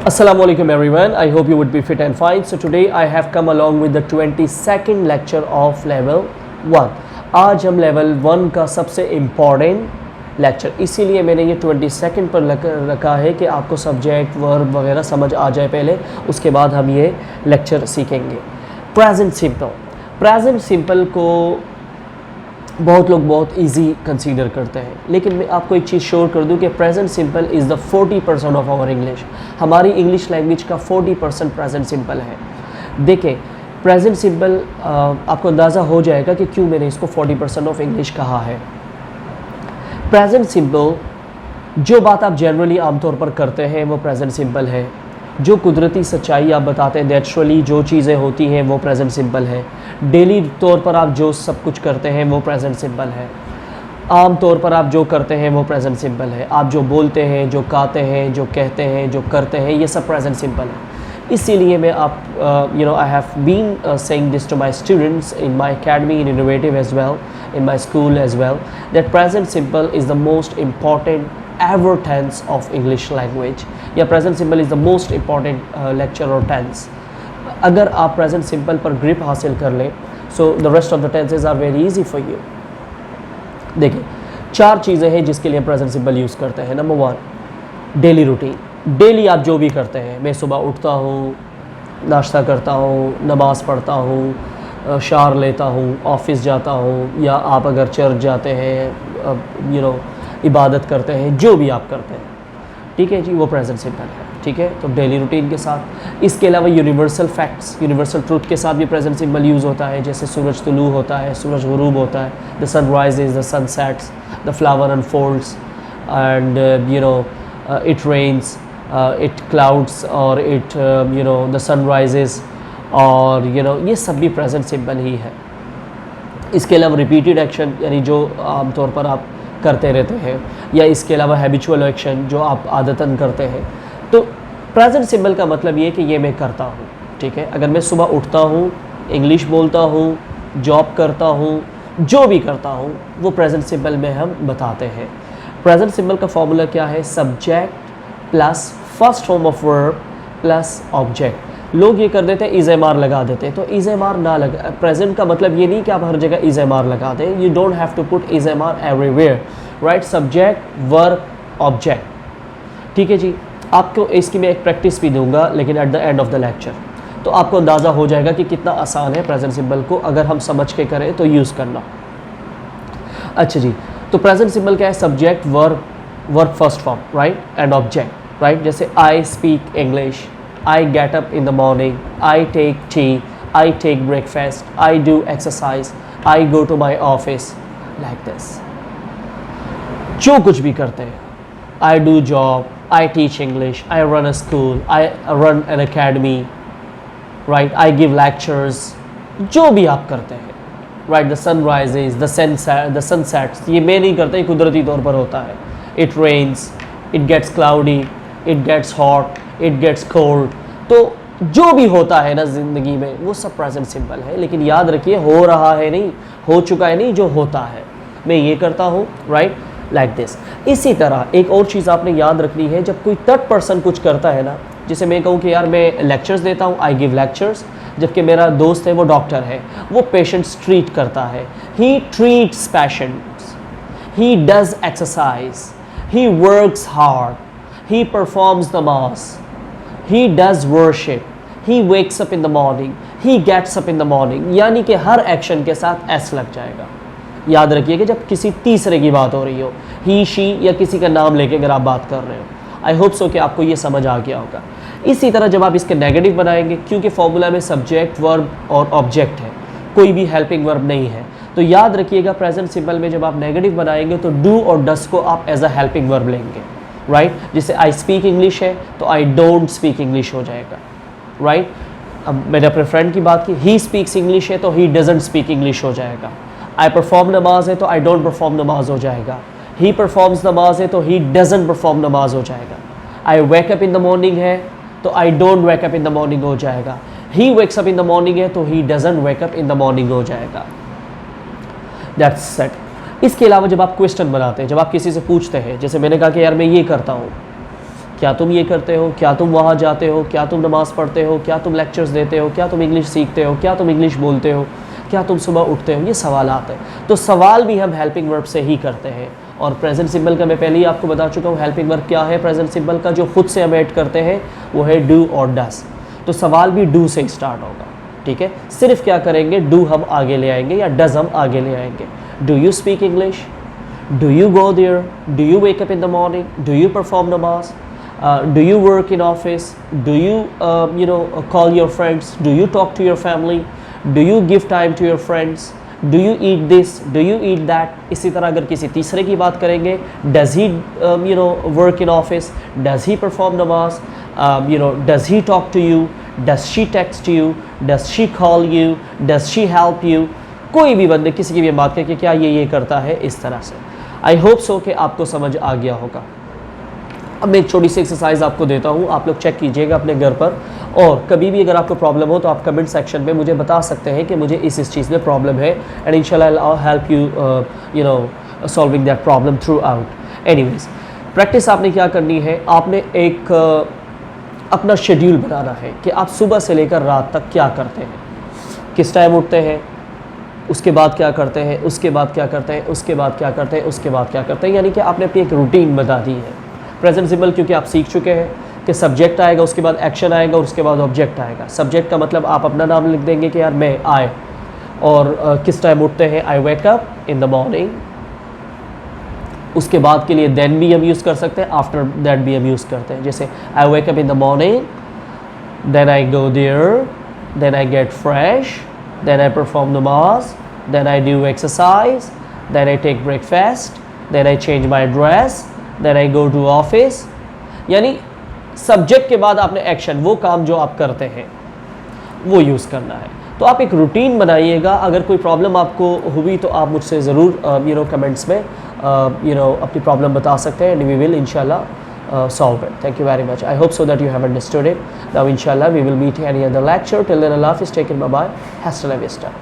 Assalamualaikum everyone. I hope you would be fit and fine. So today I have come along with the 22nd lecture of level 1. आज हम level 1 का सबसे important lecture, इसीलिए मैंने ये 22nd पर रखा है कि आपको सब्जेक्ट वर्ब वगैरह समझ आ जाए पहले, उसके बाद हम ये लेक्चर सीखेंगे। प्रेजेंट सिंपल को बहुत लोग बहुत इजी कंसीडर करते हैं, लेकिन मैं आपको एक चीज़ श्योर कर दूं कि present simple is the 40% of our English. हमारी इंग्लिश लैंग्वेज का 40% प्रेजेंट सिंपल है। देखें, प्रेजेंट सिंपल आपको अंदाज़ा हो जाएगा कि क्यों मैंने इसको 40% ऑफ इंग्लिश कहा है। प्रेजेंट सिंपल, जो बात आप जनरली आमतौर पर करते हैं वो प्रेजेंट सिंपल है। जो कुदरती सच्चाई आप बताते हैं, नेचुरली जो चीज़ें होती हैं वो प्रेजेंट सिंपल है। डेली तौर पर आप जो सब कुछ करते हैं वो प्रेजेंट सिंपल है। आम तौर पर आप जो करते हैं वो प्रेजेंट सिंपल है। आप जो बोलते हैं, जो गाते हैं, जो कहते हैं, जो करते हैं, ये सब प्रेजेंट सिंपल है। इसीलिए मैं I have been saying this to my students in my academy, in innovative as well, in my school as well, that present simple is the most important ever tense of English language, या present simple is the most important lecture or tense। अगर आप present simple पर grip हासिल कर लें, so the rest of the tenses are very easy for you। देखिए, 4 चीज़ें हैं जिसके लिए present simple यूज़ करते हैं। Number 1, daily routine. डेली आप जो भी करते हैं, मैं सुबह उठता हूँ, नाश्ता करता हूँ, नमाज़ पढ़ता हूँ, शावर लेता हूँ, ऑफिस जाता हूँ, या आप अगर चर्च जाते हैं, इबादत करते हैं, जो भी आप करते हैं, ठीक है जी, वो प्रेजेंट सिंपल है। ठीक है, तो डेली रूटीन के साथ। इसके अलावा यूनिवर्सल फैक्ट्स, यूनिवर्सल ट्रूथ के साथ भी प्रेजेंट सिंपल यूज़ होता है। जैसे सूरज तुलू होता है, सूरज गुरूब होता है, the sun rises, the sun sets, the flower unfolds, and it rains, it clouds, और इट द सन राइजेज, और ये सब भी प्रेजेंट सिंपल ही है। इसके अलावा रिपीटेड एक्शन, यानी जो आमतौर पर आप करते रहते हैं, या इसके अलावा हैबिचुअल एक्शन जो आप आदतन करते हैं। तो प्रेजेंट सिंपल का मतलब ये कि ये मैं करता हूँ। ठीक है, अगर मैं सुबह उठता हूँ, इंग्लिश बोलता हूँ, जॉब करता हूँ, जो भी करता हूँ, वो प्रेजेंट सिंपल में हम बताते हैं। प्रेजेंट सिंपल का फॉर्मूला क्या है? Subject plus first form of verb plus object. लोग ये कर देते हैं, इज एम आर लगा देते हैं, तो इज एम आर ना लगा। प्रेजेंट का मतलब ये नहीं कि आप हर जगह इज एम आर लगा दें। You don't have to put is M R everywhere, right? Subject, verb, object. ठीक है जी, आपको इसकी मैं एक प्रैक्टिस भी दूंगा, लेकिन at the end of the lecture, तो आपको अंदाज़ा हो जाएगा कि कितना आसान है प्रेजेंट सिंपल को अगर हम समझ के करें तो यूज़ करना। अच्छा जी, तो प्रेजेंट सिंपल क्या है? Subject, verb, verb first form, right, and object, right? जैसे I speak English, I get up in the morning, I take tea, I take breakfast, I do exercise, I go to my office, like this। जो कुछ भी करते हैं, I do job, I teach English, I run a school, I run an academy, right? I give lectures, जो भी आप करते हैं, right? The sun rises, the sun sets, ये मैं नहीं करता, ये कुदरती तौर पर होता है। It rains, it gets cloudy, it gets hot, it gets cold. तो जो भी होता है ना ज़िंदगी में, वो सब प्रेजेंट सिंपल है। लेकिन याद रखिए, हो रहा है नहीं, हो चुका है नहीं, जो होता है। मैं ये करता हूँ, राइट, लाइक दिस। इसी तरह एक और चीज़ आपने याद रखनी है, जब कोई थर्ड पर्सन कुछ करता है ना, जैसे मैं कहूँ कि यार मैं लेक्चर्स देता हूँ, आई गिव लेक्चर्स, जबकि मेरा दोस्त है वो डॉक्टर है, वो पेशेंट्स ट्रीट करता है, ही treats patients, he does exercise, he works hard, he performs the mass, he does worship, he wakes up in the morning, he gets up in the morning। यानी कि हर एक्शन के साथ S लग जाएगा। याद रखिए कि जब किसी तीसरे की बात हो रही हो, ही, शी, या किसी का नाम लेके अगर आप बात कर रहे हो, आई होप सो कि आपको ये समझ आ गया होगा। इसी तरह जब आप इसके नेगेटिव बनाएंगे, क्योंकि फॉर्मूला में सब्जेक्ट, वर्ब और ऑब्जेक्ट है, कोई भी हेल्पिंग वर्ब नहीं है, तो याद रखिएगा प्रेजेंट सिंपल में जब आप नेगेटिव बनाएंगे तो डू और डस को आप एज अ हेल्पिंग वर्ब लेंगे, राइट? जैसे आई स्पीक इंग्लिश है तो आई डोंट स्पीक इंग्लिश हो जाएगा, राइट? अब मैंने अपने फ्रेंड की बात की, ही स्पीक्स इंग्लिश है तो ही डजंट स्पीक इंग्लिश हो जाएगा। आई परफॉर्म नमाज है तो आई डोंट परफॉर्म नमाज हो जाएगा। ही परफॉर्म्स नमाज है तो ही डजंट परफॉर्म नमाज हो जाएगा। I wake up in the morning है तो I don't wake up in the morning हो जाएगा। He wakes up in the morning है तो he doesn't wake up in the morning हो जाएगा। That's set. इसके अलावा जब आप क्वेश्चन बनाते हैं, जब आप किसी से पूछते हैं, जैसे मैंने कहा कि यार मैं ये करता हूँ, क्या तुम ये करते हो, क्या तुम वहाँ जाते हो, क्या तुम नमाज़ पढ़ते हो, क्या तुम लेक्चर्स देते हो, क्या तुम इंग्लिश सीखते हो, क्या तुम इंग्लिश बोलते हो, क्या तुम सुबह उठते हो, ये सवालात हैं। तो सवाल भी हम हेल्पिंग वर्ब से ही करते हैं। और प्रेजेंट सिंपल का मैं पहले ही आपको बता चुका हूँ हेल्पिंग वर्ब क्या है। प्रेजेंट सिंपल का जो खुद से हम ऐड करते हैं वो है डू और डस। तो सवाल भी डू से स्टार्ट होगा, ठीक है। सिर्फ क्या करेंगे, डू हम आगे ले आएंगे या डज हम आगे ले आएंगे। Do you speak English, do you go there, do you wake up in the morning, do you perform namaz, do you work in office, do you call your friends, do you talk to your family, do you give time to your friends, do you eat this, do you eat that। इसी तरह अगर किसी तीसरे की बात करेंगे, does he work in office, does he perform namaz, does he talk to you, does she text you, does she call you, does she help you। कोई भी बंदे किसी की भी बात करके क्या ये करता है, इस तरह से। आई होप सो कि आपको समझ आ गया होगा। अब मैं एक छोटी सी एक्सरसाइज आपको देता हूँ, आप लोग चेक कीजिएगा अपने घर पर। और कभी भी अगर आपको प्रॉब्लम हो तो आप कमेंट सेक्शन में मुझे बता सकते हैं कि मुझे इस चीज़ में प्रॉब्लम है, एंड इंशाल्लाह I help you solving that problem through out. Anyways, practice आपने क्या करनी है, आपने एक अपना शेड्यूल बनाना है कि आप सुबह से लेकर रात तक क्या करते हैं, किस टाइम उठते हैं, उसके बाद क्या करते हैं, उसके बाद क्या करते हैं, उसके बाद क्या करते हैं, उसके बाद क्या करते हैं। यानी कि आपने अपनी एक रूटीन बता दी है। प्रेजेंट सिंपल क्योंकि आप सीख चुके हैं कि सब्जेक्ट आएगा, उसके बाद एक्शन आएगा और उसके बाद ऑब्जेक्ट आएगा। सब्जेक्ट का मतलब आप अपना नाम लिख देंगे कि यार मैं आए, और किस टाइम उठते हैं, I wake up in the morning. उसके बाद के लिए देन भी हम यूज़ कर सकते हैं, आफ्टर दैट भी हम यूज़ करते हैं। जैसे I wake up in the morning, then I go there, then I get fresh, then I perform namaz, then I do exercise, then I take breakfast, then I change my dress, then I go to office. यानी subject के बाद आपने action, वो काम जो आप करते हैं वो यूज़ करना है। तो आप एक रूटीन बनाइएगा। अगर कोई प्रॉब्लम आपको हुई तो आप मुझसे ज़रूर कमेंट्स में अपनी प्रॉब्लम बता सकते हैं, एंड वी विल इंशाल्लाह solve it. Thank you very much. I hope so that you have understood it. Now इंशाल्लाह we will meet any other lecture. Till then अल्लाह हाफिज़, टेक केयर, बाय बाय, हस्ता ला Vista.